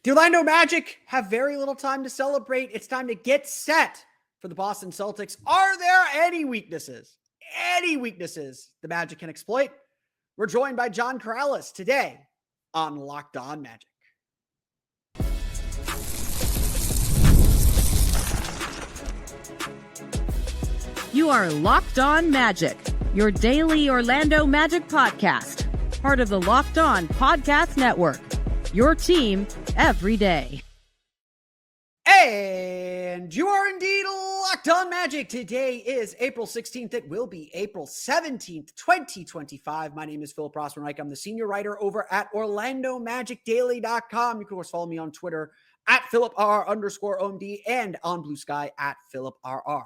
The Orlando Magic have very little time to celebrate. It's time to get set for the Boston Celtics. Are there any weaknesses? Any weaknesses the Magic can exploit? We're joined by John Karalis today on Locked On Magic. You are Locked On Magic, your daily Orlando Magic podcast, part of the Locked On Podcast Network, your team every day. And you are indeed Locked On Magic. Today is April 16th. It will be April 17th, 2025. My name is Philip Rossman-Reich. I'm the senior writer over at OrlandoMagicDaily.com. You can, of course, follow me on Twitter at PhilipR_OMD and on Blue Sky at PhilipRR.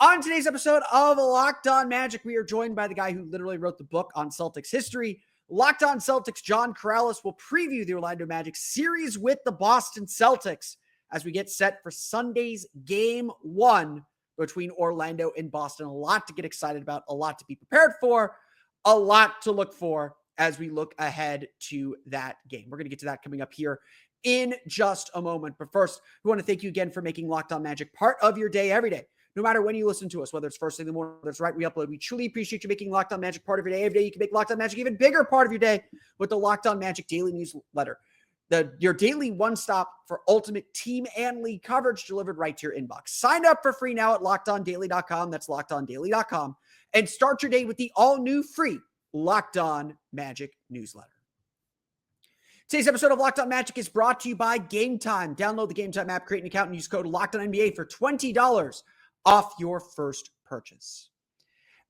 On today's episode of Locked On Magic, we are joined by the guy who literally wrote the book on Celtics history. Locked On Celtics, John Karalis, will preview the Orlando Magic series with the Boston Celtics as we get set for Sunday's Game 1 between Orlando and Boston. A lot to get excited about, a lot to be prepared for, a lot to look for as we look ahead to that game. We're going to get to that coming up here in just a moment. But first, we want to thank you again for making Locked On Magic part of your day every day. No matter when you listen to us, whether it's first thing in the morning, whether it's right we upload, we truly appreciate you making Locked On Magic part of your day. Every day you can make Locked On Magic even bigger part of your day with the Locked On Magic Daily Newsletter. Your daily one-stop for ultimate team and league coverage delivered right to your inbox. Sign up for free now at LockedOnDaily.com. That's LockedOnDaily.com. And start your day with the all-new free Locked On Magic newsletter. Today's episode of Locked On Magic is brought to you by Game Time. Download the Game Time app, create an account, and use code LOCKEDONNBA for $20 off your first purchase.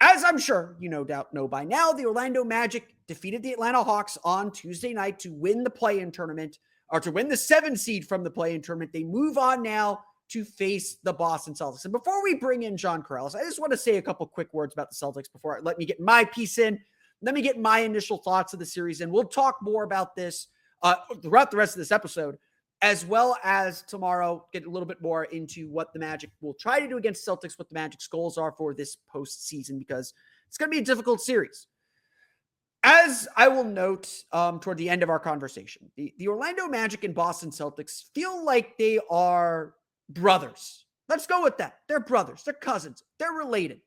As I'm sure you no doubt know by now, the Orlando Magic defeated the Atlanta Hawks on Tuesday night to win the play-in tournament, or to win the 7 seed from the play-in tournament. They move on now to face the Boston Celtics. And before we bring in John Karalis, I just want to say a couple quick words about the Celtics before let me get my piece in. Let me get my initial thoughts of the series, and we'll talk more about this throughout the rest of this episode, as well as tomorrow, get a little bit more into what the Magic will try to do against Celtics, what the Magic's goals are for this postseason, because it's going to be a difficult series. As I will note toward the end of our conversation, the Orlando Magic and Boston Celtics feel like they are brothers. Let's go with that. They're brothers. They're cousins. They're related.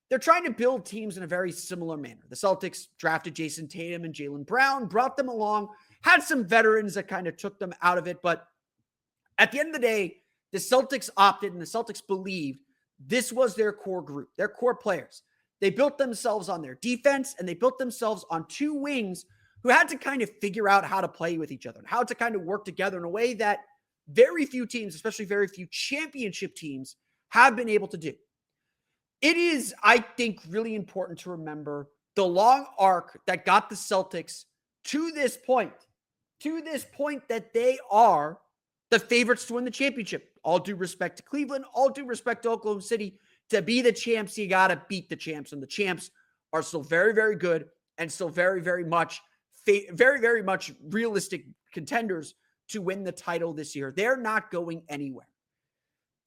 They're trying to build teams in a very similar manner. The Celtics drafted Jason Tatum and Jaylen Brown, brought them along, had some veterans that kind of took them out of it. But at the end of the day, the Celtics opted and the Celtics believed this was their core group, their core players. They built themselves on their defense and they built themselves on 2 wings who had to kind of figure out how to play with each other and how to kind of work together in a way that very few teams, especially very few championship teams, have been able to do. It is, I think, really important to remember the long arc that got the Celtics to this point that they are the favorites to win the championship. All due respect to Cleveland, all due respect to Oklahoma City. To be the champs, you got to beat the champs. And the champs are still very, very good and still very, very much realistic contenders to win the title this year. They're not going anywhere.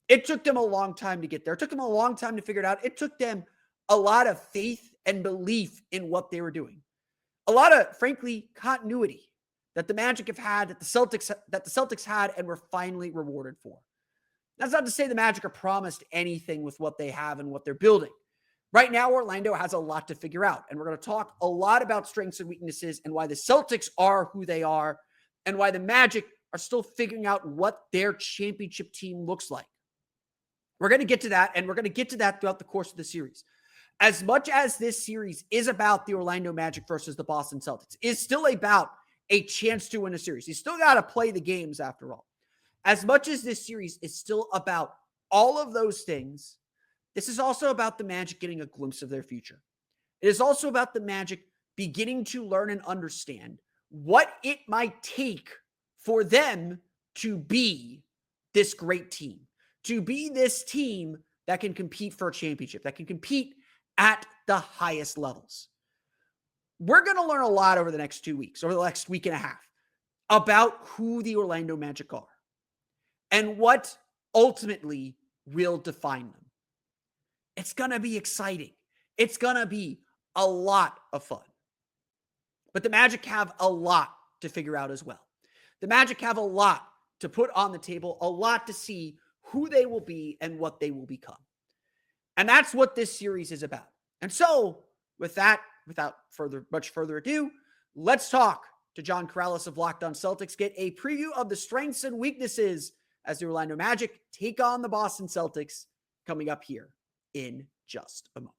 It took them a long time to get there. It took them a long time to figure it out. It took them a lot of faith and belief in what they were doing. A lot of, frankly, continuity that the Magic have had, that the Celtics had, and were finally rewarded for. That's not to say the Magic are promised anything with what they have and what they're building. Right now, Orlando has a lot to figure out, and we're going to talk a lot about strengths and weaknesses and why the Celtics are who they are and why the Magic are still figuring out what their championship team looks like. We're going to get to that, and we're going to get to that throughout the course of the series. As much as this series is about the Orlando Magic versus the Boston Celtics, it's still about a chance to win a series. You still got to play the games after all. As much as this series is still about all of those things, this is also about the Magic getting a glimpse of their future. It is also about the Magic beginning to learn and understand what it might take for them to be this great team, to be this team that can compete for a championship, that can compete at the highest levels. We're going to learn a lot over the next 2 weeks, over the next week and a half, about who the Orlando Magic are and what ultimately will define them. It's going to be exciting. It's going to be a lot of fun. But the Magic have a lot to figure out as well. The Magic have a lot to put on the table, a lot to see who they will be and what they will become. And that's what this series is about. And so, with that, without much further ado, let's talk to John Karalis of Locked On Celtics, get a preview of the strengths and weaknesses as the Orlando Magic take on the Boston Celtics, coming up here in just a moment.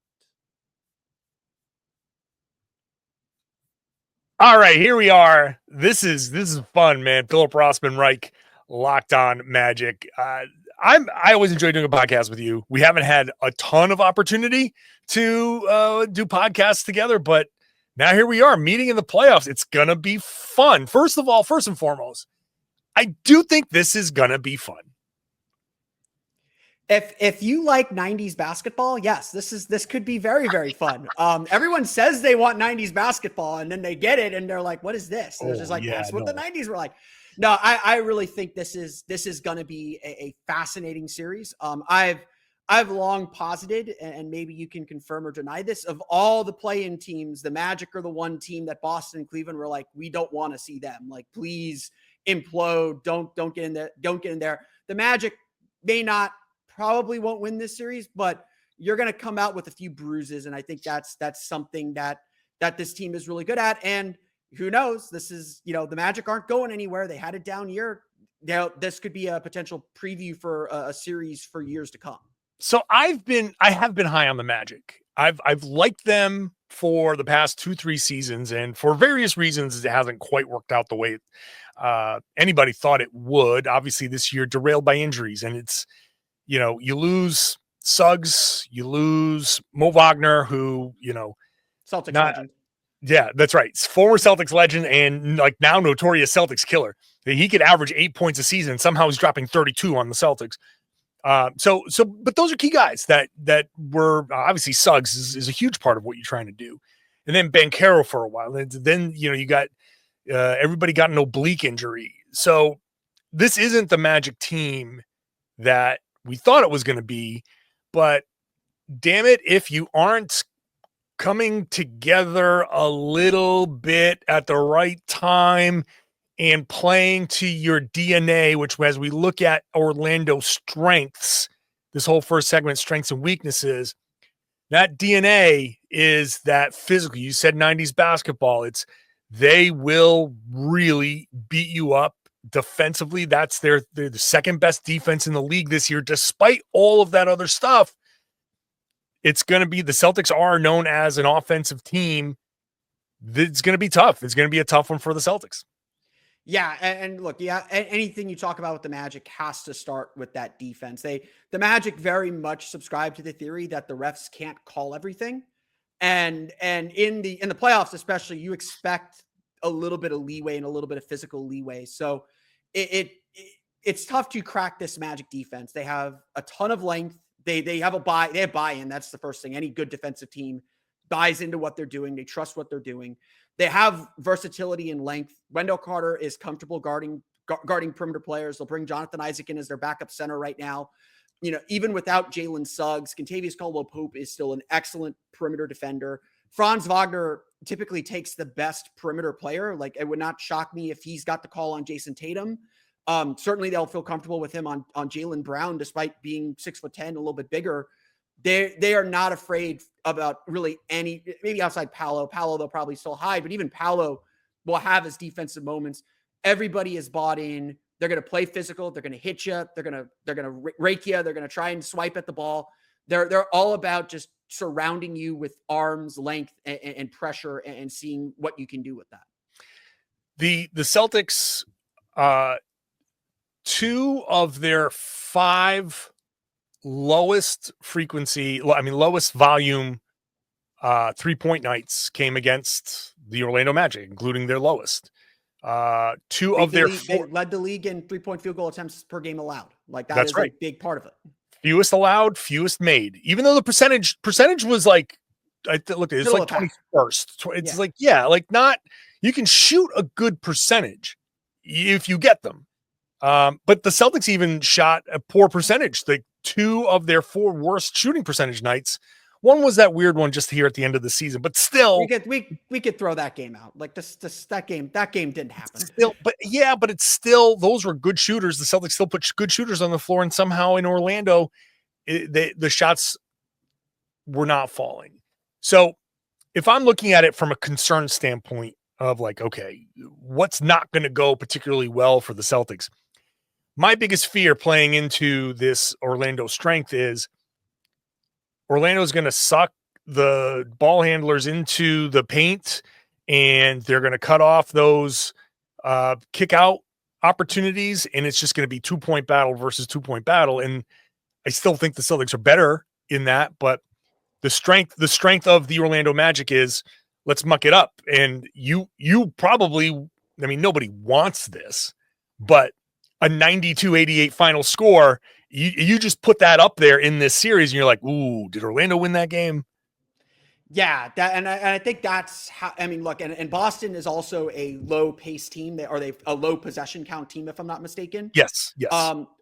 All right, here we are. This is fun, man. Philip Rossman Reich, Locked On Magic. I always enjoy doing a podcast with you. We haven't had a ton of opportunity to do podcasts together, but now here we are meeting in the playoffs. It's gonna be fun. First and foremost, I do think this is gonna be fun. If you like 90s basketball, yes, this could be very, very fun. Everyone says they want 90s basketball, and then they get it, and they're like, "What is this?" And it's just like, "That's what the 90s were like." No, I really think this is going to be a fascinating series. I've long posited, and maybe you can confirm or deny this, of all the play-in teams, the Magic are the one team that Boston and Cleveland were like, we don't want to see them. Like, please implode. Don't get in there. Don't get in there. The Magic probably won't win this series, but you're going to come out with a few bruises. And I think that's something that this team is really good at. And who knows, this is, the Magic aren't going anywhere. They had a down year. This could be a potential preview for a series for years to come. So I have been high on the Magic. I've liked them for the past 2-3 seasons, and for various reasons, it hasn't quite worked out the way anybody thought it would. Obviously this year derailed by injuries, and it's, you lose Suggs, you lose Mo Wagner, who, Celtics legend. Yeah, that's right. Former Celtics legend and like now notorious Celtics killer. He could average 8 points a season. Somehow he's dropping 32 on the Celtics. But those are key guys that were obviously Suggs is a huge part of what you're trying to do. And then Banchero for a while. And then, you got everybody got an oblique injury. So this isn't the Magic team that we thought it was going to be, but damn it, if you aren't coming together a little bit at the right time and playing to your DNA, which as we look at Orlando's strengths, this whole first segment, strengths and weaknesses, that DNA is that physical. You said 90s basketball. They will really beat you up defensively. That's they're the second best defense in the league this year, despite all of that other stuff. It's going to be, the Celtics are known as an offensive team. It's going to be tough. It's going to be a tough one for the Celtics. Yeah, and look, anything you talk about with the Magic has to start with that defense. The Magic very much subscribe to the theory that the refs can't call everything, and in the playoffs especially, you expect a little bit of leeway and a little bit of physical leeway. So it's tough to crack this Magic defense. They have a ton of length. They have buy-in. That's the first thing. Any good defensive team buys into what they're doing. They trust what they're doing. They have versatility and length. Wendell Carter is comfortable guarding perimeter players. They'll bring Jonathan Isaac in as their backup center right now. Even without Jalen Suggs, Kentavious Caldwell-Pope is still an excellent perimeter defender. Franz Wagner typically takes the best perimeter player. Like, it would not shock me if he's got the call on Jason Tatum. Certainly they'll feel comfortable with him on Jaylen Brown, despite being 6'10", a little bit bigger. They are not afraid about really any, maybe outside Paolo. Paolo, they'll probably still hide, but even Paolo will have his defensive moments. Everybody is bought in. They're going to play physical. They're going to hit you. They're going to rake you. They're going to try and swipe at the ball. They're all about just surrounding you with arms, length, and pressure, and seeing what you can do with that. The Celtics, 2 of their 5 lowest volume 3-point nights came against the Orlando Magic, including their lowest. They led the league in 3-point field goal attempts per game allowed. Like, that's right. A big part of it. Fewest allowed, fewest made. Even though the percentage was like, it's like 21st. It's not, you can shoot a good percentage if you get them. But the Celtics even shot a poor percentage. Like 2 of their 4 worst shooting percentage nights One was that weird one just here at the end of the season, but still, we could throw that game out. Like that game didn't happen. Still, but it's still, those were good shooters. The Celtics still put good shooters on the floor, and somehow in Orlando, the shots were not falling. So if I'm looking at it from a concern standpoint of like, okay, what's not going to go particularly well for the Celtics? My biggest fear playing into this Orlando strength is Orlando's going to suck the ball handlers into the paint, and they're going to cut off those kick out opportunities, and it's just going to be 2-point battle versus 2-point battle. And I still think the Celtics are better in that, but the strength of the Orlando Magic is let's muck it up. And you probably, I mean, nobody wants this, but a 92-88 final score, you just put that up there in this series, and you're like, ooh, did Orlando win that game? Yeah, and I think that's how. I mean, look, and Boston is also a low pace team. They a low possession count team, if I'm not mistaken. Yes.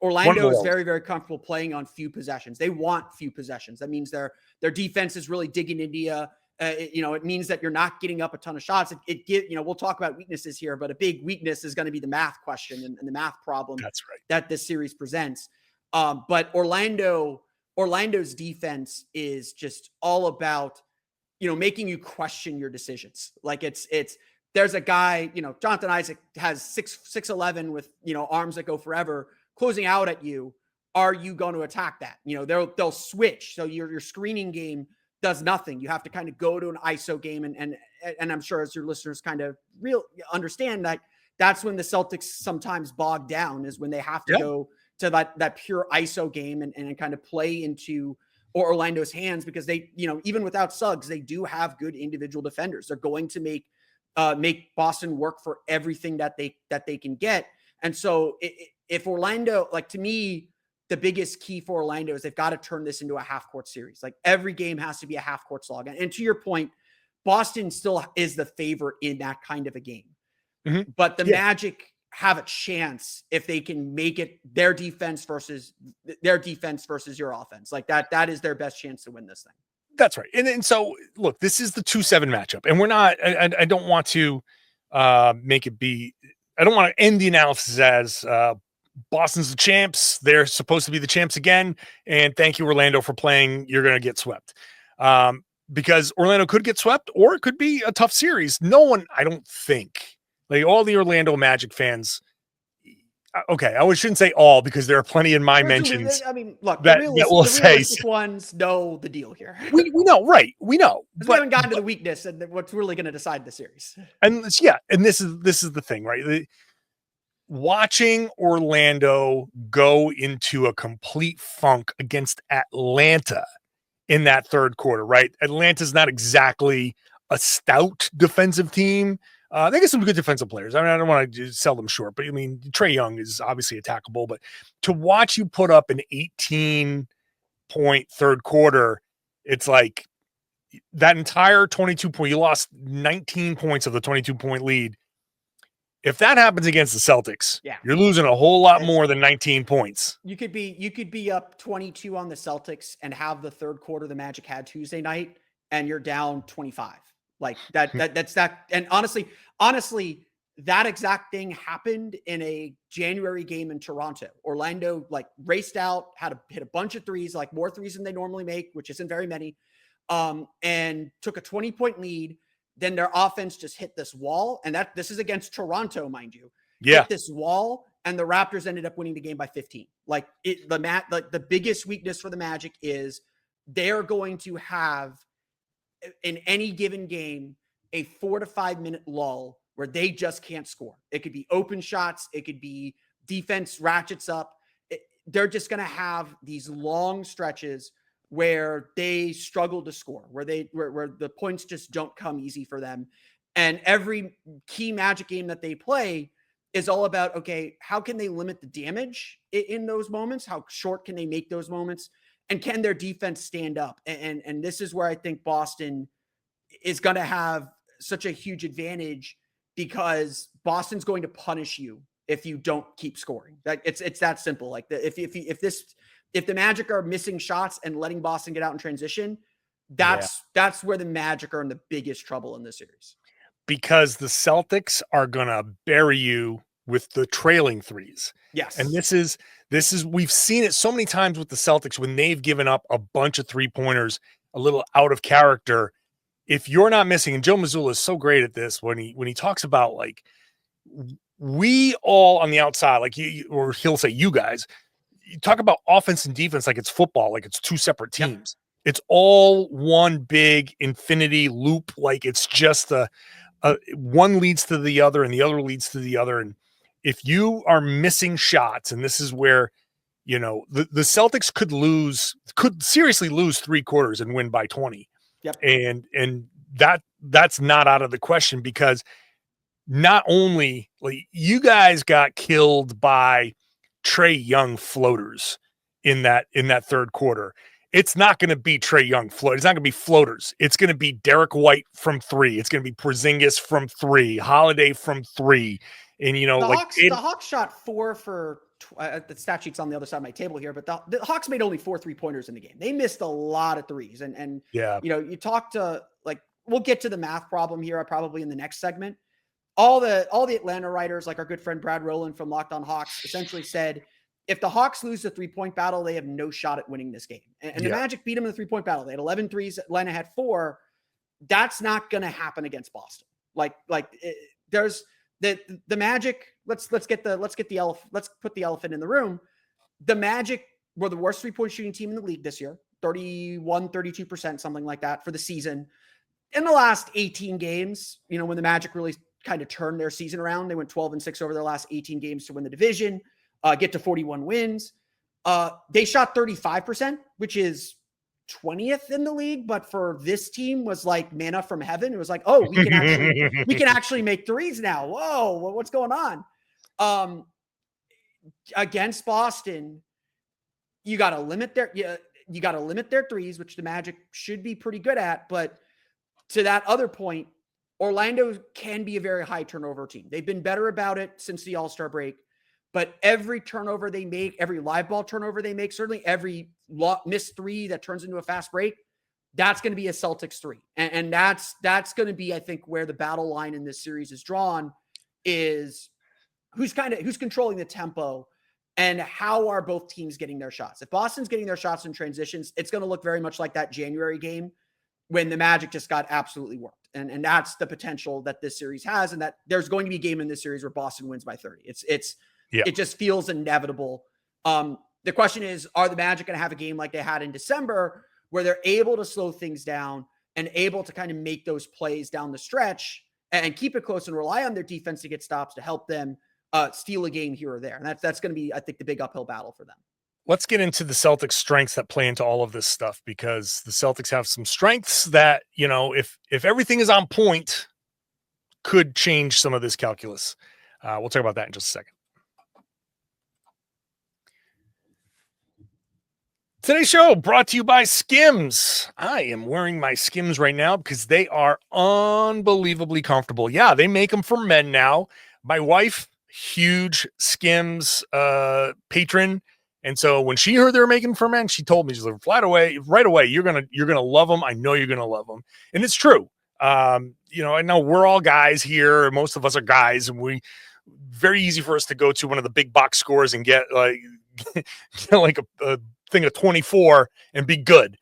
Orlando is very, very comfortable playing on few possessions. They want few possessions. That means their defense is really digging into you. It means that you're not getting up a ton of shots. We'll talk about weaknesses here, but a big weakness is going to be the math question and the math problem. That's right. That this series presents. But Orlando's defense is just all about, making you question your decisions. Like there's a guy, Jonathan Isaac has 6'11" with, arms that go forever, closing out at you. Are you going to attack that? They'll switch. So your screening game does nothing. You have to kind of go to an ISO game. And I'm sure as your listeners kind of understand that that's when the Celtics sometimes bog down, is when they have to go to that pure ISO game and kind of play into Orlando's hands, because they, even without Suggs, they do have good individual defenders. They're going to make Boston work for everything that they can get. And so if Orlando, like, to me, the biggest key for Orlando is they've got to turn this into a half court series. Like, every game has to be a half court slog. And to your point, Boston still is the favorite in that kind of a game. Mm-hmm. But the Magic have a chance if they can make it their defense versus your offense. Like that is their best chance to win this thing. That's right. And so look, this is the 2-7 matchup, and we're not, I don't want to make it be, I don't want to end the analysis as Boston's the champs. They're supposed to be the champs again. And thank you, Orlando, for playing. You're going to get swept. Because Orlando could get swept, or it could be a tough series. No one, I don't think, like all the Orlando Magic fans. Okay, I shouldn't say all, because there are plenty in my mentions. I mean, look, that will the realistic ones know the deal here. We know, right? We know. We haven't gotten to the weakness and what's really going to decide the series. And this is the thing, right? Watching Orlando go into a complete funk against Atlanta in that third quarter, right? Atlanta's not exactly a stout defensive team. They get some good defensive players. I mean, I don't want to sell them short, but I mean, Trae Young is obviously attackable. But to watch you put up an 18-point third quarter, it's like that entire 22-point, you lost 19 points of the 22-point lead. If that happens against the Celtics, you're losing a whole lot more than 19 points. You could be up 22 on the Celtics and have the third quarter the Magic had Tuesday night, and you're down 25. Like that's that. And honestly, that exact thing happened in a January game in Toronto. Orlando raced out, hit a bunch of threes, like more threes than they normally make, which isn't very many, and took a 20-point lead. Then their offense just hit this wall, and this is against Toronto, mind you. Hit this wall, and the Raptors ended up winning the game by 15. The biggest weakness for the Magic is they're going to have, in any given game, a 4 to 5 minute lull where they just can't score. It could be open shots. It could be defense ratchets up. They're just going to have these long stretches where they struggle to score, where the points just don't come easy for them. And every key Magic game that they play is all about, okay, how can they limit the damage in those moments? How short can they make those moments? And can their defense stand up? And this is where I think Boston is going to have such a huge advantage, because Boston's going to punish you if you don't keep scoring. It's that simple. Like if the Magic are missing shots and letting Boston get out in transition, That's where the Magic are in the biggest trouble in this series. Because the Celtics are going to bury you with the trailing threes. Yes. And this is we've seen it so many times with the Celtics when they've given up a bunch of 3-pointers, a little out of character. If you're not missing, and Joe Mazzulla is so great at this when he talks about like we all on the outside, like or he'll say you guys, you talk about offense and defense like it's football, like it's two separate teams. Yep. It's all one big infinity loop, like it's just one leads to the other and the other leads to the other. And if you are missing shots, and this is where, you know, the Celtics could seriously lose 3 quarters and win by 20. Yep. And that's not out of the question, because not only like you guys got killed by Trae Young floaters in that third quarter. It's not going to be Trae Young float. It's not going to be floaters. It's going to be Derek White from 3. It's going to be Porzingis from 3, Holiday from 3. And, you know, the Hawks shot 4 for the stat sheet's on the other side of my table here, but the Hawks made only 4 3-pointers in the game. They missed a lot of threes. And yeah, you know, you talk to like, we'll get to the math problem here probably in the next segment. All the Atlanta writers, like our good friend Brad Rowland from Locked On Hawks, essentially said, if the Hawks lose the 3-point battle, they have no shot at winning this game. And the Magic beat them in the 3-point battle. They had 11 threes. Atlanta had 4. That's not going to happen against Boston. There's the Magic. Let's put the elephant in the room. The Magic were the worst 3-point shooting team in the league this year, 32%, something like that for the season. In the last 18 games, you know, when the Magic really kind of turned their season around, they went 12-6 over their last 18 games to win the division. Get to 41 wins. They shot 35%, which is 20th in the league. But for this team was like manna from heaven. It was like, oh, we can actually make threes now. Whoa, what's going on? Against Boston, you got to limit their threes, which the Magic should be pretty good at. But to that other point, Orlando can be a very high turnover team. They've been better about it since the All-Star break. But every turnover they make, every live ball turnover they make, certainly every missed 3 that turns into a fast break, that's going to be a Celtics 3. And that's going to be, I think, where the battle line in this series is drawn, is who's controlling the tempo and how are both teams getting their shots. If Boston's getting their shots in transitions, it's going to look very much like that January game when the Magic just got absolutely worked. And that's the potential that this series has, and that there's going to be a game in this series where Boston wins by 30. It just feels inevitable. The question is, are the Magic going to have a game like they had in December where they're able to slow things down and able to kind of make those plays down the stretch and keep it close and rely on their defense to get stops to help them steal a game here or there? And that's going to be, I think, the big uphill battle for them. Let's get into the Celtics' strengths that play into all of this stuff, because the Celtics have some strengths that, you know, if everything is on point, could change some of this calculus. We'll talk about that in just a second. Today's show brought to you by Skims. I am wearing my Skims right now because they are unbelievably comfortable. Yeah, they make them for men now. My wife, huge Skims patron. And so when she heard they were making for men, she told me, she's like, right away, you're gonna love them. I know you're gonna love them. And it's true. You know, I know we're all guys here. Most of us are guys, and very easy for us to go to one of the big box stores and get like, like a thing of 24 and be good.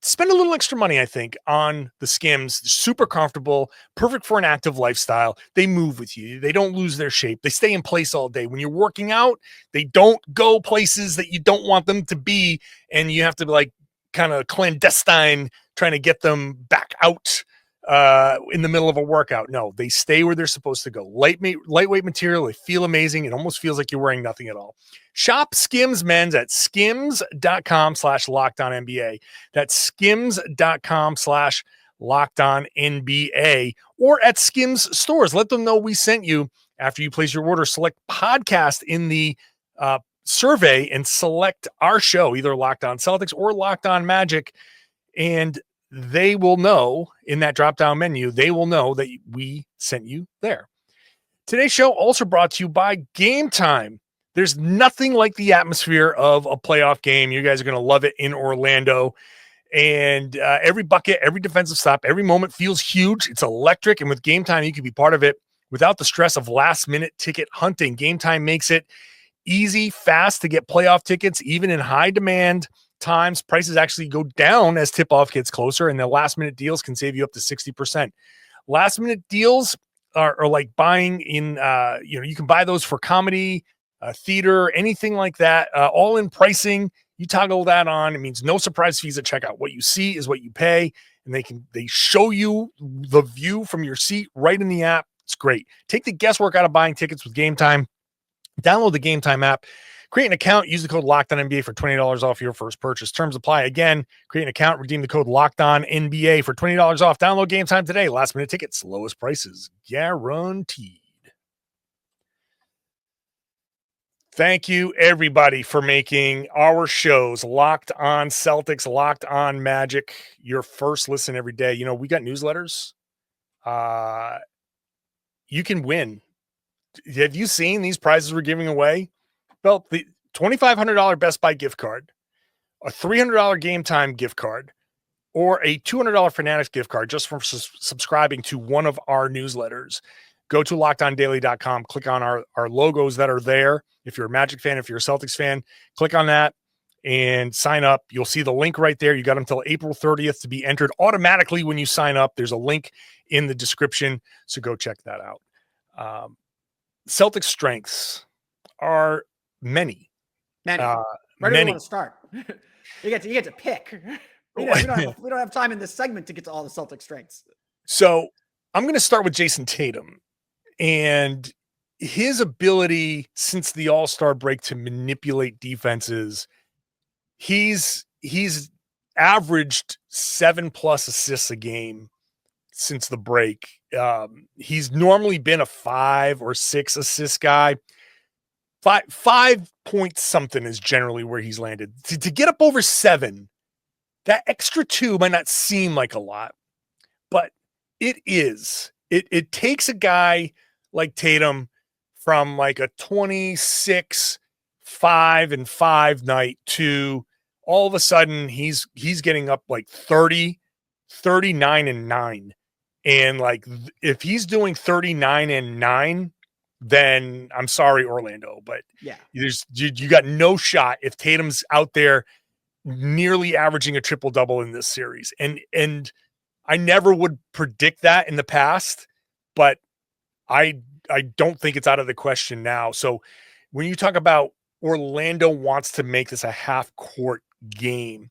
Spend a little extra money, I think, on the Skims. Super comfortable, perfect for an active lifestyle. They move with you. They don't lose their shape. They stay in place all day. When you're working out, they don't go places that you don't want them to be, and you have to be like kind of clandestine trying to get them back out in the middle of a workout. No, they stay where they're supposed to go. Lightweight material. They feel amazing. It almost feels like you're wearing nothing at all. Shop Skims men's at skims.com/LockedOnNBA. That's skims.com/LockedOnNBA, or at Skims stores. Let them know we sent you. After you place your order, select podcast in the survey and select our show, either Locked On Celtics or Locked On Magic, and they will know in that drop-down menu, they will know that we sent you there. Today's show also brought to you by Game Time. There's nothing like the atmosphere of a playoff game. You guys are going to love it in Orlando. And every bucket, every defensive stop, every moment feels huge. It's electric. And with Game Time, you can be part of it without the stress of last-minute ticket hunting. Game Time makes it easy, fast to get playoff tickets, even in high-demand times. Prices actually go down as tip-off gets closer, and the last-minute deals can save you up to 60%. Last-minute deals are like buying in, you can buy those for comedy, theater, anything like that, all in pricing. You toggle that on. It means no surprise fees at checkout. What you see is what you pay, and they show you the view from your seat right in the app. It's great. Take the guesswork out of buying tickets with Game Time. Download the Game Time app. Create an account. Use the code LOCKEDONNBA for $20 off your first purchase. Terms apply. Again, create an account. Redeem the code LOCKEDONNBA for $20 off. Download Game Time today. Last minute tickets. Lowest prices guaranteed. Thank you, everybody, for making our shows Locked On Celtics, Locked On Magic your first listen every day. We got newsletters. You can win. Have you seen these prizes we're giving away? Well, the $2,500 Best Buy gift card, a $300 Game Time gift card, or a $200 Fanatics gift card just for subscribing to one of our newsletters. Go to LockedOnDaily.com, click on our logos that are there. If you're a Magic fan, if you're a Celtics fan, click on that and sign up. You'll see the link right there. You got until April 30th to be entered automatically when you sign up. There's a link in the description, so go check that out. Celtics strengths are many. Where do we want to start? You get to pick. We don't have time in this segment to get to all the Celtic strengths. So I'm going to start with Jason Tatum and his ability since the All-Star break to manipulate defenses. He's averaged 7+ assists a game since the break. He's normally been a 5 or 6 assist guy. 5 point something is generally where he's landed. To get up over 7, that extra 2 might not seem like a lot, but it is. It takes a guy like Tatum from like a 26, 5 and 5 night to all of a sudden he's getting up like 30, 39 and 9. And like, if he's doing 39 and 9, then I'm sorry, Orlando, but yeah, you got no shot if Tatum's out there nearly averaging a triple double in this series. And I never would predict that in the past, but I don't think it's out of the question now. So when you talk about Orlando wants to make this a half court game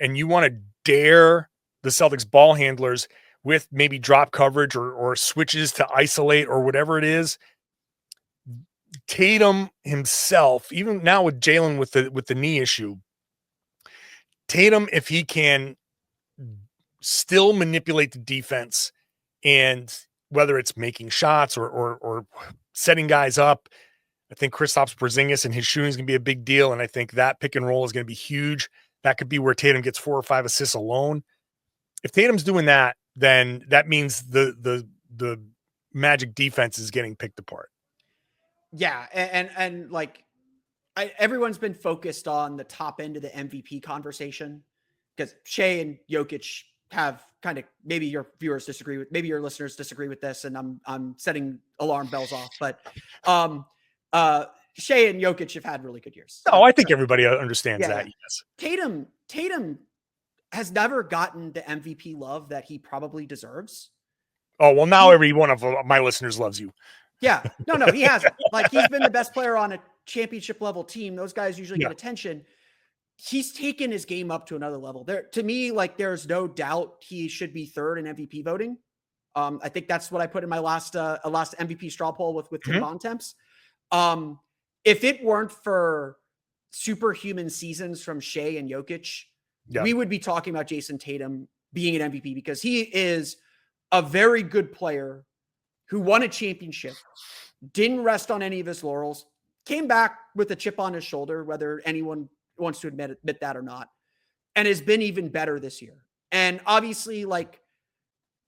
and you want to dare the Celtics ball handlers with maybe drop coverage or switches to isolate or whatever it is, Tatum himself, even now with Jalen with the knee issue, Tatum, if he can still manipulate the defense, and whether it's making shots or setting guys up, I think Kristaps Porzingis and his shooting is going to be a big deal, and I think that pick and roll is going to be huge. That could be where Tatum gets 4 or 5 assists alone. If Tatum's doing that, then that means the Magic defense is getting picked apart. Yeah, and like everyone's been focused on the top end of the MVP conversation because Shea and Jokic have kind of, maybe your viewers disagree with, maybe your listeners disagree with this, and I'm setting alarm bells off, but Shea and Jokic have had really good years. No, I think everybody understands that. Yes, Tatum has never gotten the MVP love that he probably deserves. Oh, well, now every one of my listeners loves you. Yeah, no, he hasn't. Like, he's been the best player on a championship level team. Those guys usually get attention. He's taken his game up to another level. To me, like, there's no doubt he should be third in MVP voting. I think that's what I put in my last MVP straw poll with Tim Bontemps. If it weren't for superhuman seasons from Shea and Jokic, we would be talking about Jason Tatum being an MVP because he is a very good player who won a championship, didn't rest on any of his laurels, came back with a chip on his shoulder, whether anyone wants to admit that or not, and has been even better this year. And obviously, like,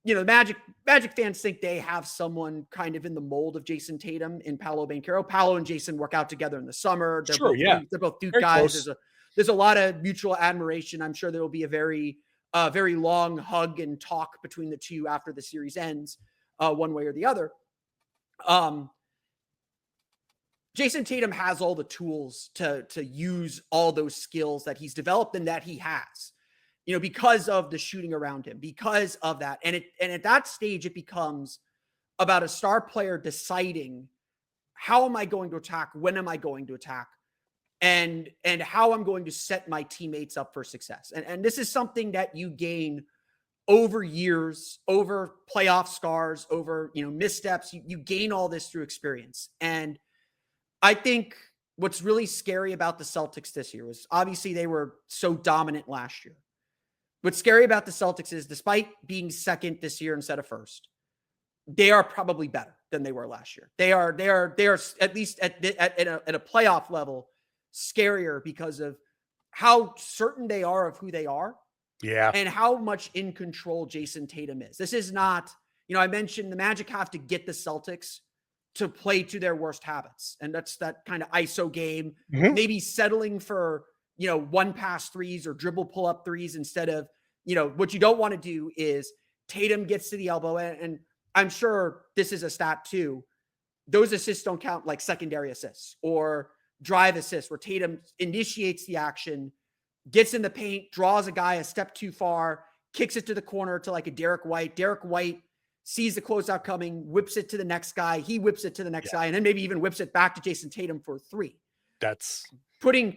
the Magic fans think they have someone kind of in the mold of Jason Tatum in Paolo Banchero. Paolo and Jason work out together in the summer. They're both Duke guys. There's a lot of mutual admiration. I'm sure there will be a very a very long hug and talk between the two after the series ends, one way or the other. Jason Tatum has all the tools to use all those skills that he's developed and that he has, because of the shooting around him, because of that. And at that stage, it becomes about a star player deciding, how am I going to attack? When am I going to attack? And how I'm going to set my teammates up for success. And this is something that you gain over years, over playoff scars, over, missteps. You gain all this through experience. And I think what's really scary about the Celtics this year was obviously they were so dominant last year. What's scary about the Celtics is, despite being second this year instead of first, they are probably better than they were last year. They are at least at a playoff level scarier because of how certain they are of who they are. Yeah. And how much in control Jason Tatum is. This is not, I mentioned the Magic have to get the Celtics to play to their worst habits. And that's that kind of ISO game, maybe settling for, one pass threes or dribble pull up threes instead of, what you don't want to do is Tatum gets to the elbow. And I'm sure this is a stat too. Those assists don't count like secondary assists or drive assists where Tatum initiates the action, gets in the paint, draws a guy a step too far, kicks it to the corner to like a Derek White. Derek White sees the closeout coming, whips it to the next guy. He whips it to the next guy, and then maybe even whips it back to Jason Tatum for 3. That's putting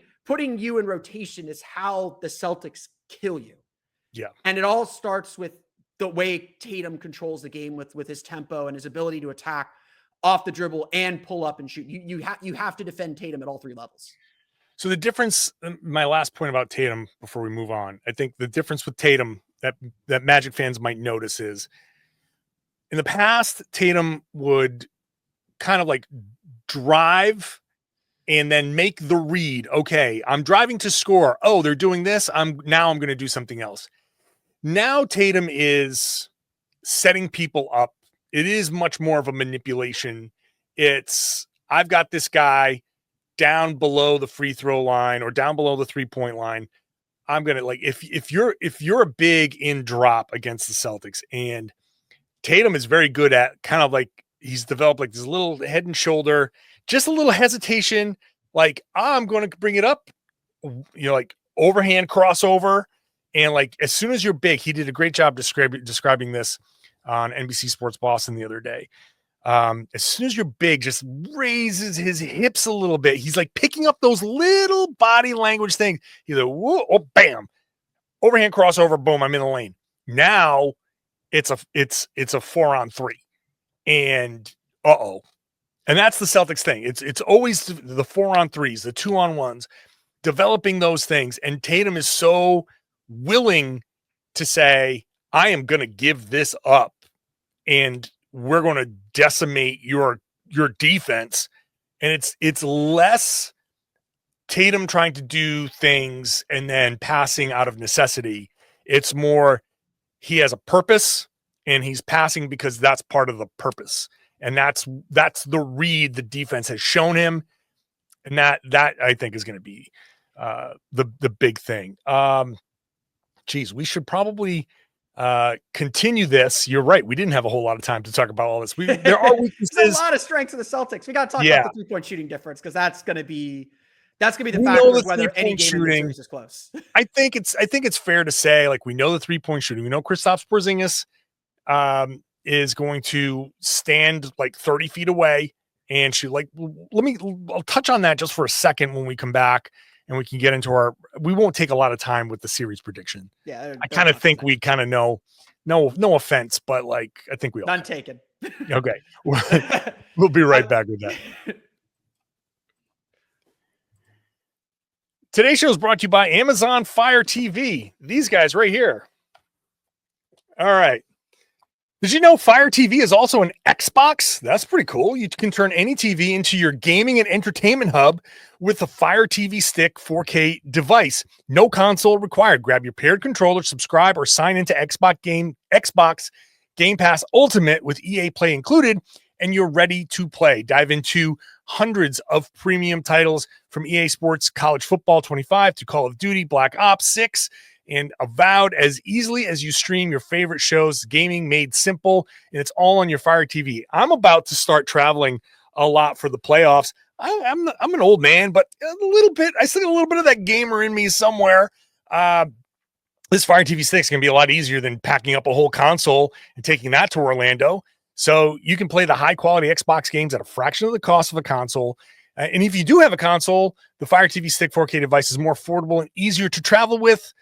you in rotation is how the Celtics kill you. Yeah. And it all starts with the way Tatum controls the game with his tempo and his ability to attack off the dribble and pull up and shoot. You have to defend Tatum at all 3 levels. So the difference, my last point about Tatum before we move on, I think the difference with Tatum that Magic fans might notice is, in the past, Tatum would kind of like drive and then make the read. Okay, I'm driving to score. Oh, they're doing this. I'm going to do something else. Now Tatum is setting people up. It is much more of a manipulation. It's, I've got this guy down below the free throw line or down below the 3-point line. I'm going to, like, if you're a big in drop against the Celtics, and Tatum is very good at kind of like, he's developed like this little head and shoulder, just a little hesitation. Like, I'm going to bring it up, like overhand crossover. And like, as soon as you're big, he did a great job describing this on NBC Sports Boston the other day. As soon as you're big, just raises his hips a little bit. He's like picking up those little body language things. He's like, whoa, oh, bam, overhand crossover, boom, I'm in the lane. Now it's a 4-on-3, and and that's the Celtics thing. It's always the 4-on-3s, the 2-on-1s, developing those things. And Tatum is so willing to say, I am going to give this up, and we're going to decimate your defense. And it's less Tatum trying to do things and then passing out of necessity. It's more, he has a purpose and he's passing because that's part of the purpose. And that's the read the defense has shown him. And that I think is going to be the big thing. Geez, we should probably continue this. You're right. We didn't have a whole lot of time to talk about all this. There are weaknesses. There's a lot of strengths of the Celtics. We got to talk about the 3-point shooting difference, because that's going to be the factor of whether any game in the series is close. I think it's fair to say, like, we know the 3-point shooting. We know Kristaps Porzingis is going to stand like 30 feet away and shoot. Like, I'll touch on that just for a second when we come back, and we can get into we won't take a lot of time with the series prediction. Yeah. I kind of think we kind of know, no offense, but like, I think we all. None taken. Okay. We'll be right back with that. Today's show is brought to you by Amazon Fire TV. These guys right here. All right. Did you know Fire TV is also an Xbox? That's pretty cool. You can turn any TV into your gaming and entertainment hub with a Fire TV Stick 4K device. No console required. Grab your paired controller, subscribe, or sign into Xbox Game Pass Ultimate with EA Play included, and you're ready to play. Dive into hundreds of premium titles from EA Sports College Football 25 to Call of Duty Black Ops 6 and Avowed as easily as you stream your favorite shows. Gaming made simple, and it's all on your Fire TV. I'm about to start traveling a lot for the playoffs. I'm an old man, but a little bit, I still got a little bit of that gamer in me somewhere. This Fire TV stick is going to be a lot easier than packing up a whole console and taking that to Orlando. So you can play the high quality Xbox games at a fraction of the cost of a console. And if you do have a console, the Fire TV Stick 4K device is more affordable and easier to travel with.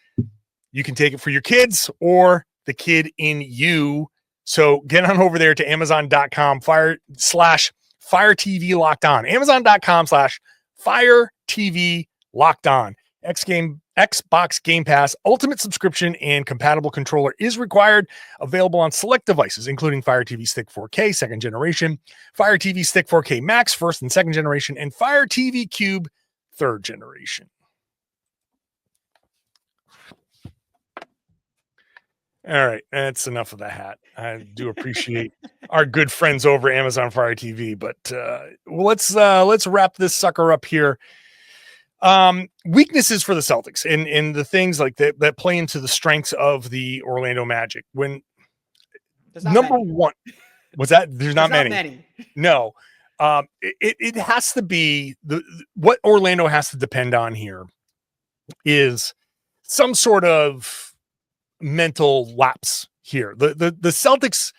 You can take it for your kids or the kid in you. So get on over there to Amazon.com Fire TV Locked On. Amazon.com/Fire TV Locked On. Xbox Game Pass Ultimate subscription and compatible controller is required. Available on select devices, including Fire TV Stick 4K, second generation, Fire TV Stick 4K Max, first and second generation, and Fire TV Cube, third generation. All right, that's enough of the hat. I do appreciate our good friends over Amazon Fire TV, but let's wrap this sucker up here. Weaknesses for the Celtics and the things like that play into the strengths of the Orlando Magic. When number one, was that there's not many. No, it has to be what Orlando has to depend on here is some sort of mental lapse here. The Celtics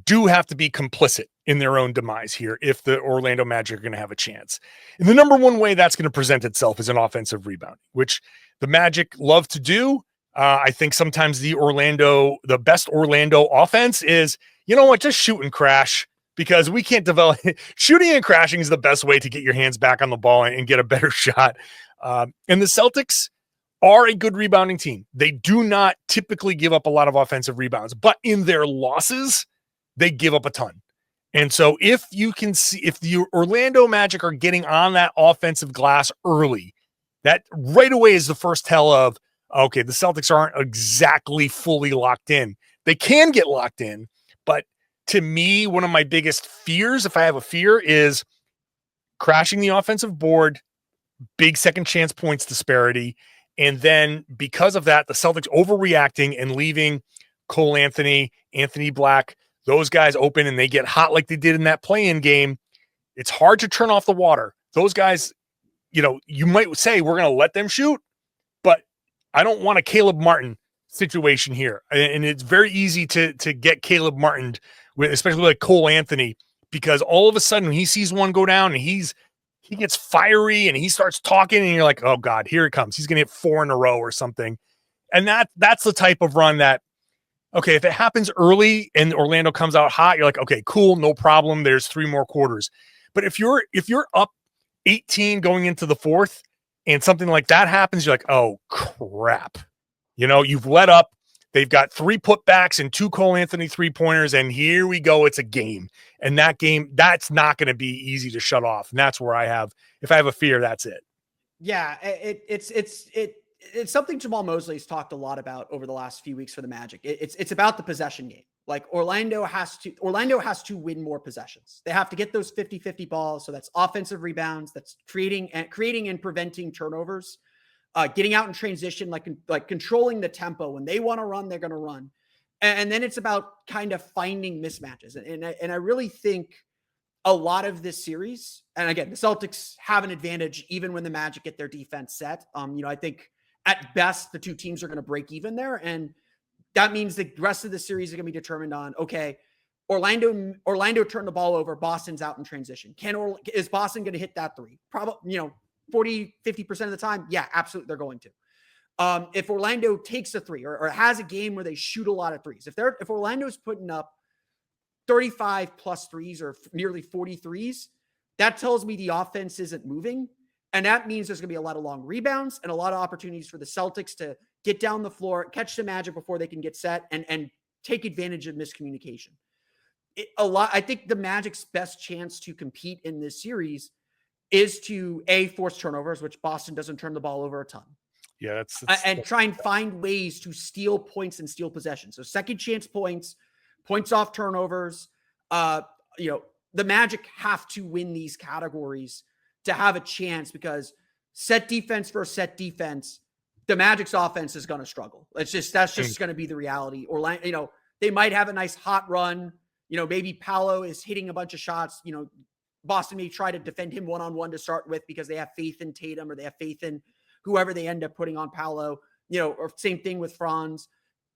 do have to be complicit in their own demise here if the Orlando Magic are going to have a chance. And the number one way that's going to present itself is an offensive rebound, which the Magic love to do. I think sometimes the best Orlando offense is, you know what, just shoot and crash, because we can't develop shooting and crashing is the best way to get your hands back on the ball and get a better shot. And the Celtics are a good rebounding team. They do not typically give up a lot of offensive rebounds, but in their losses, they give up a ton. And so if you can see, if the Orlando Magic are getting on that offensive glass early, that right away is the first tell of, okay, the Celtics aren't exactly fully locked in. They can get locked in, but to me, one of my biggest fears, if I have a fear, is crashing the offensive board, big second chance points disparity. And then because of that, the Celtics overreacting and leaving Cole Anthony, Anthony Black, those guys open and they get hot like they did in that play-in game. It's hard to turn off the water. Those guys, you might say we're going to let them shoot, but I don't want a Caleb Martin situation here. And it's very easy to get Caleb Martin, especially like Cole Anthony, because all of a sudden he sees one go down and he gets fiery and he starts talking and you're like, oh God, here it comes. He's going to hit 4 in a row or something. And that's the type of run that, okay, if it happens early and Orlando comes out hot, you're like, okay, cool, no problem. There's 3 more quarters. But if you're up 18 going into the fourth and something like that happens, you're like, oh crap. You've let up. They've got 3 putbacks and 2 Cole Anthony 3-pointers, and here we go. It's a game. And that game, that's not going to be easy to shut off. And that's where if I have a fear, that's it. Yeah, it's something Jamal Mosley's talked a lot about over the last few weeks for the Magic. It's about the possession game. Like Orlando has to win more possessions. They have to get those 50-50 balls. So that's offensive rebounds, that's creating and preventing turnovers, getting out in transition, like controlling the tempo. When they want to run, they're going to run. And then it's about kind of finding mismatches. And I really think a lot of this series, and again, the Celtics have an advantage even when the Magic get their defense set. I think at best, the two teams are going to break even there. And that means the rest of the series is going to be determined on, okay, Orlando turned the ball over. Boston's out in transition. Is Boston going to hit that 3? Probably, 40, 50% of the time. Yeah, absolutely. They're going to. If Orlando takes a 3 or has a game where they shoot a lot of 3s, if Orlando's putting up 35 plus 3s or nearly 40 3s, that tells me the offense isn't moving. And that means there's going to be a lot of long rebounds and a lot of opportunities for the Celtics to get down the floor, catch the Magic before they can get set, and take advantage of miscommunication. I think the Magic's best chance to compete in this series is to force turnovers, which Boston doesn't turn the ball over a ton. Yeah, and try and find ways to steal points and steal possessions. So second chance points off turnovers. The Magic have to win these categories to have a chance, because set defense versus set defense, the Magic's offense is going to struggle. That's just going to be the reality. Orlando, they might have a nice hot run. Maybe Paolo is hitting a bunch of shots. Boston may try to defend him one-on-one to start with because they have faith in Tatum or they have faith in whoever they end up putting on Paolo, or same thing with Franz.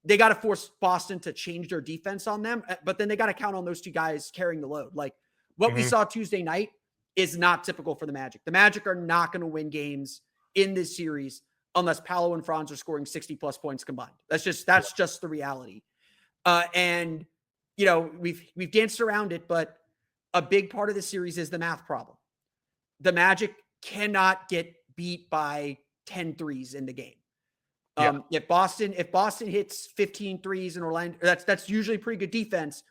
They got to force Boston to change their defense on them, but then they got to count on those two guys carrying the load. Like what we saw Tuesday night is not typical for the Magic. The Magic are not going to win games in this series unless Paolo and Franz are scoring 60+ points combined. That's just the reality. And we've danced around it, but a big part of the series is the math problem. The Magic cannot get beat by 10 threes in the game. If Boston hits 15 threes in Orlando, that's usually pretty good defense.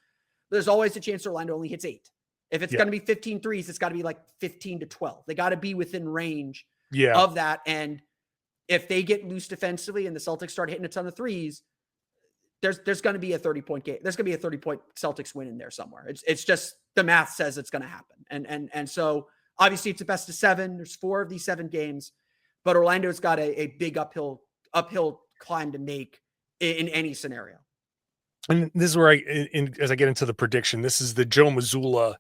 There's always a chance Orlando only hits 8. If it's going to be 15 threes, it's got to be like 15 to 12. They got to be within range of that. And if they get loose defensively and the Celtics start hitting a ton of threes, there's going to be a 30-point game. There's going to be a 30-point Celtics win in there somewhere. It's just the math says it's going to happen. And so obviously it's a best of 7. There's 4 of these 7 games, but Orlando's got a big uphill climb to make in any scenario. And this is where as I get into the prediction, this is the Joe Mazzulla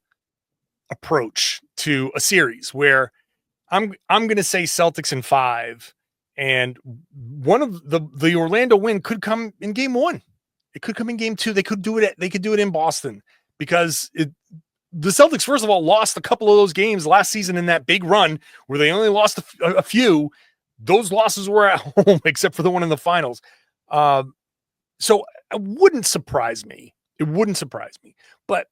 approach to a series where I'm going to say Celtics in 5. And one of the Orlando win could come in game 1. It could come in game 2. They could do it in Boston because the Celtics, first of all, lost a couple of those games last season in that big run where they only lost a few. Those losses were at home, except for the one in the finals. So it wouldn't surprise me. But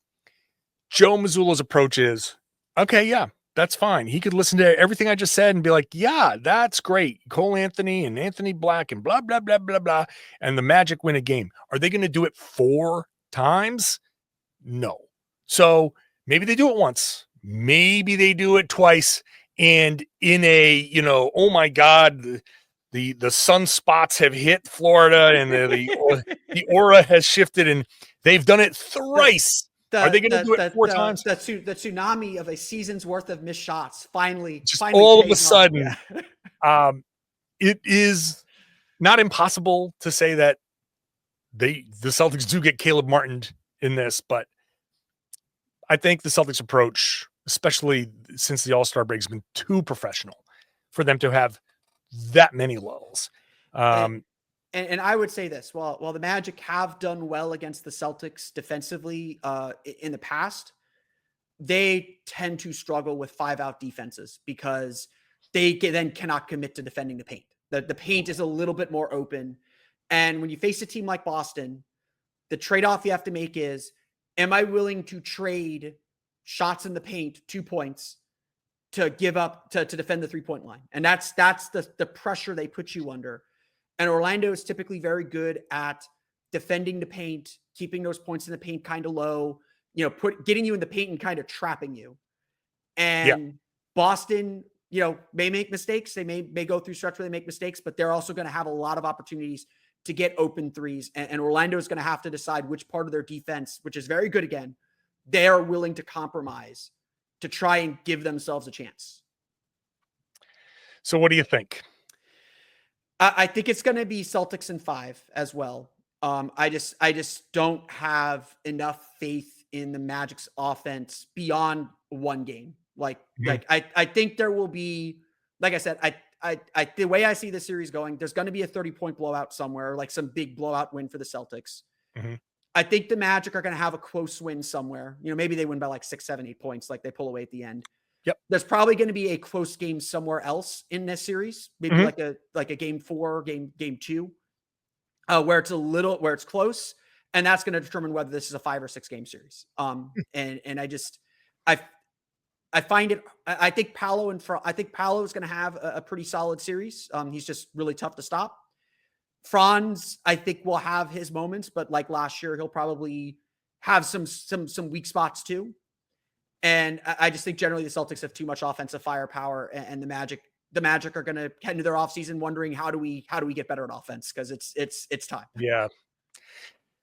Joe Mazzulla's approach is, okay, yeah, that's fine. He could listen to everything I just said and be like, yeah, that's great. Cole Anthony and Anthony Black and blah, blah, blah, blah, blah. And the Magic win a game. Are they going to do it 4 times? No. So maybe they do it once. Maybe they do it twice. And in a, oh my God, the sunspots have hit Florida and the aura has shifted and they've done it thrice. Are they going to do it 4 times? The tsunami of a season's worth of missed shots finally all of a sudden. It is not impossible to say that the Celtics do get Caleb Martin in this, but I think the Celtics approach, especially since the All-Star break, has been too professional for them to have that many lulls. And I would say this, while the Magic have done well against the Celtics defensively in the past, they tend to struggle with 5-out defenses because they then cannot commit to defending the paint. The paint is a little bit more open. And when you face a team like Boston, the trade-off you have to make is, am I willing to trade shots in the paint, 2 points, to give up to defend the 3-point line? And that's the pressure they put you under. And Orlando is typically very good at defending the paint, keeping those points in the paint kind of low, getting you in the paint and kind of trapping you. And Boston, may make mistakes. They may go through stretch where they make mistakes, but they're also going to have a lot of opportunities to get open threes. And Orlando is going to have to decide which part of their defense, which is very good again, they're willing to compromise to try and give themselves a chance. So what do you think? I think it's going to be Celtics in 5 as well. I just don't have enough faith in the Magic's offense beyond one game. I think there will be, like I said, the way I see the series going, there's going to be a 30-point blowout somewhere, like some big blowout win for the Celtics. Mm-hmm. I think the Magic are going to have a close win somewhere. Maybe they win by like 6, 7, 8 points, like they pull away at the end. Yep. There's probably going to be a close game somewhere else in this series, maybe like a game 4, game 2, where it's close, and that's going to determine whether this is a 5 or 6 game series. And I find it. I think Paolo is going to have a pretty solid series. He's just really tough to stop. Franz, I think, will have his moments, but like last year, he'll probably have some weak spots too. And I just think generally the Celtics have too much offensive firepower, and the Magic are going to head into their offseason wondering how do we get better at offense, because it's time. Yeah,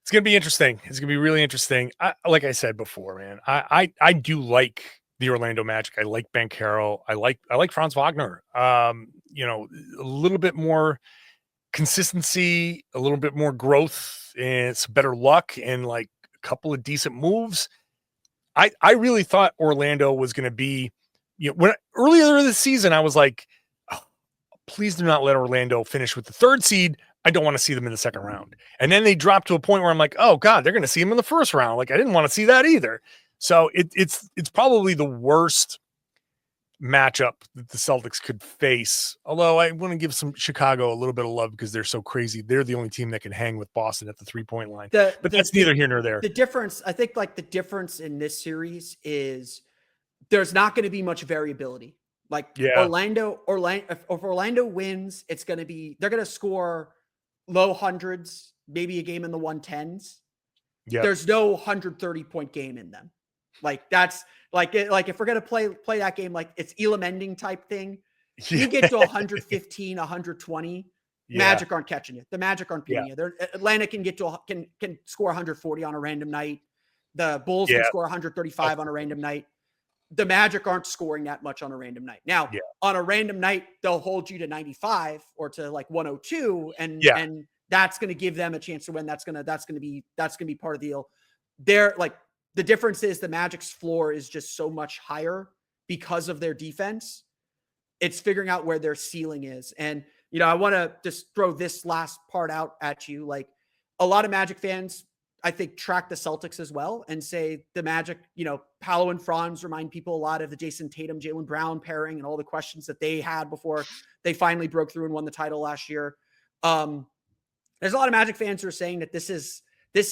it's going to be interesting. It's going to be really interesting. Like I said before, man, I do like the Orlando Magic. I like Banchero. I like Franz Wagner. A little bit more consistency, a little bit more growth, and some better luck, and like a couple of decent moves. I really thought Orlando was going to be, when earlier this season, I was like, oh, please do not let Orlando finish with the 3rd seed. I don't want to see them in the 2nd round. And then they dropped to a point where I'm like, oh God, they're going to see them in the 1st round. Like, I didn't want to see that either. So it's probably the worst matchup that the Celtics could face. Although I want to give some Chicago a little bit of love because they're so crazy. They're the only team that can hang with Boston at the 3-point line. But that's neither here nor there. The difference, I think, like the difference in this series is there's not going to be much variability. Like Orlando, if Orlando wins, it's going to be, they're going to score low hundreds, maybe a game in the 110s. Yeah. There's no 130-point game in them. Like that's like if we're going to play that game, like it's Elam ending type thing, you get to 115, 120, Magic aren't catching you. The Magic aren't beating you. Atlanta can get to can score 140 on a random night. The Bulls can score 135 on a random night. The Magic aren't scoring that much on a random night. Now, on a random night, they'll hold you to 95 or to like 102, and that's going to give them a chance to win. That's going to be part of the deal. They're like, the difference is the Magic's floor is just so much higher because of their defense. It's figuring out where their ceiling is. And, I want to just throw this last part out at you. Like, a lot of Magic fans, I think, track the Celtics as well and say the Magic, Paolo and Franz remind people a lot of the Jason Tatum, Jaylen Brown pairing and all the questions that they had before they finally broke through and won the title last year. There's a lot of Magic fans who are saying that this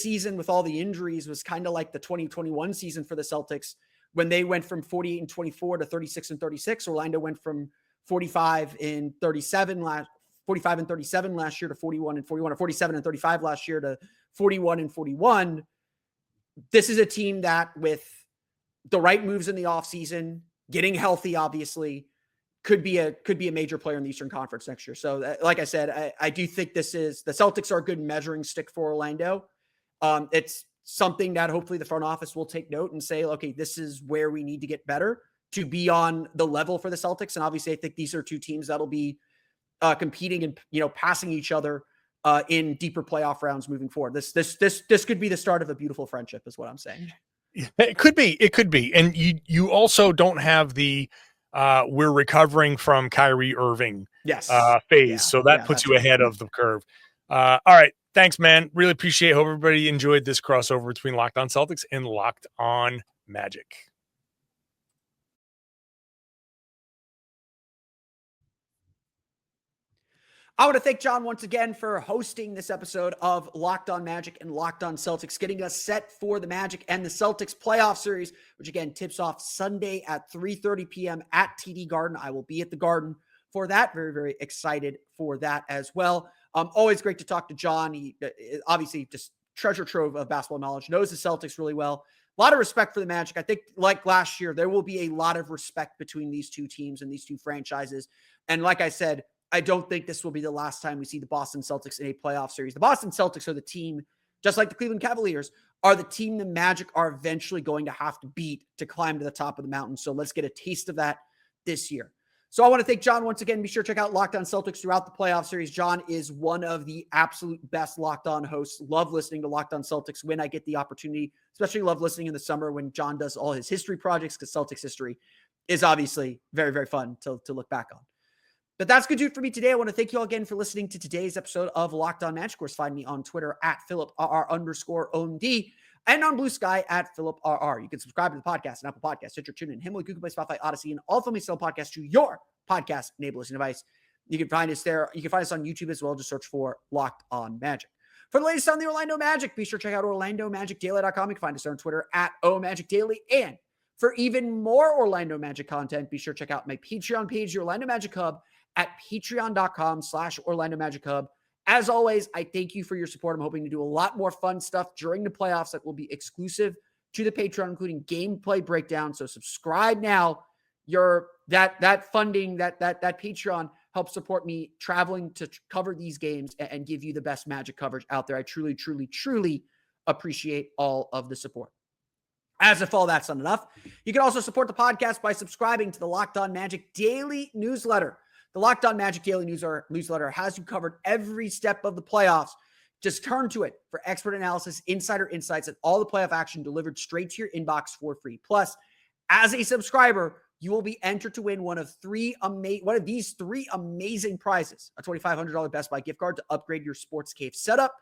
season with all the injuries was kind of like the 2021 season for the Celtics when they went from 48-24 to 36-36. Orlando went from 45-37 last year to 41-41, or 47-35 last year to 41-41. This is a team that, with the right moves in the offseason, getting healthy, obviously, could be a major player in the Eastern Conference next year. So, like I said, I do think the Celtics are a good measuring stick for Orlando. It's something that hopefully the front office will take note and say, okay, this is where we need to get better to be on the level for the Celtics. And obviously, I think these are two teams that'll be competing and passing each other in deeper playoff rounds moving forward. This could be the start of a beautiful friendship, is what I'm saying. It could be, and you also don't have the we're recovering from Kyrie Irving phase, so that puts you ahead of the curve. All right, thanks, man. Really appreciate it. Hope everybody enjoyed this crossover between Locked On Celtics and Locked On Magic. I want to thank John once again for hosting this episode of Locked On Magic and Locked On Celtics, getting us set for the Magic and the Celtics playoff series, which again tips off Sunday at 3:30 p.m. at TD Garden. I will be at the Garden for that. Very, very excited for that as well. Always great to talk to John. He obviously just treasure trove of basketball knowledge, knows the Celtics really well. A lot of respect for the Magic. I think, like last year, there will be a lot of respect between these two teams and these two franchises. And like I said, I don't think this will be the last time we see the Boston Celtics in a playoff series. The Boston Celtics are the team, just like the Cleveland Cavaliers, are the team the Magic are eventually going to have to beat to climb to the top of the mountain. So let's get a taste of that this year. So I want to thank John once again. Be sure to check out Locked On Celtics throughout the playoff series. John is one of the absolute best Locked On hosts. Love listening to Locked On Celtics when I get the opportunity, especially love listening in the summer when John does all his history projects, because Celtics history is obviously very, very fun to look back on. But that's good, dude, for me today. I want to thank you all again for listening to today's episode of Locked On Magic. Of course, find me on Twitter at @PhilipRR_OMD and on Blue Sky at PhilipRR. You can subscribe to the podcast on Apple Podcasts, Stitcher, TuneIn, Himalaya, Google Play, Spotify, Odyssey, and all family style podcasts to your podcast enabling device. You can find us there. You can find us on YouTube as well. Just search for Locked On Magic. For the latest on the Orlando Magic, be sure to check out OrlandoMagicDaily.com. You can find us there on Twitter at OMagicDaily. And for even more Orlando Magic content, be sure to check out my Patreon page, the Orlando Magic Hub, at patreon.com/Orlando Magic Hub. As always, I thank you for your support. I'm hoping to do a lot more fun stuff during the playoffs that will be exclusive to the Patreon, including gameplay breakdown. So subscribe now. That funding, that Patreon helps support me traveling to cover these games and give you the best Magic coverage out there. I truly, truly, truly appreciate all of the support. As if all that's not enough, you can also support the podcast by subscribing to the Locked On Magic daily newsletter. The Locked On Magic Daily newsletter has you covered every step of the playoffs. Just turn to it for expert analysis, insider insights, and all the playoff action delivered straight to your inbox for free. Plus, as a subscriber, you will be entered to win one of these three amazing prizes: a $2,500 Best Buy gift card to upgrade your sports cave setup,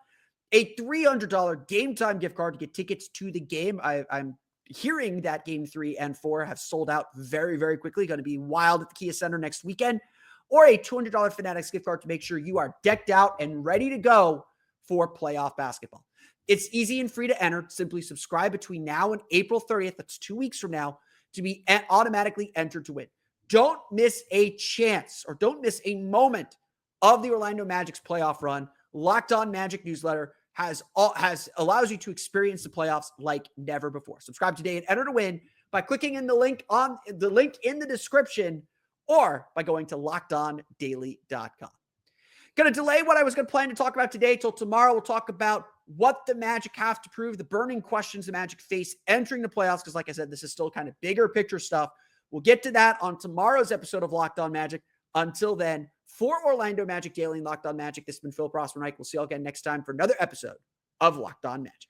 a $300 Game Time gift card to get tickets to the game. I'm hearing that Game 3 and 4 have sold out very, very quickly. Going to be wild at the Kia Center next weekend. Or a $200 Fanatics gift card to make sure you are decked out and ready to go for playoff basketball. It's easy and free to enter. Simply subscribe between now and April 30th. That's 2 weeks from now, to be automatically entered to win. Don't miss a chance, or don't miss a moment of the Orlando Magic's playoff run. Locked On Magic newsletter allows you to experience the playoffs like never before. Subscribe today and enter to win by clicking in the link in the description, or by going to lockedondaily.com. Going to delay what I was going to plan to talk about today till tomorrow. We'll talk about what the Magic have to prove, the burning questions the Magic face entering the playoffs, because like I said, this is still kind of bigger picture stuff. We'll get to that on tomorrow's episode of Locked On Magic. Until then, for Orlando Magic Daily and Locked On Magic, this has been Philip Rossman-Reich. We'll see you all again next time for another episode of Locked On Magic.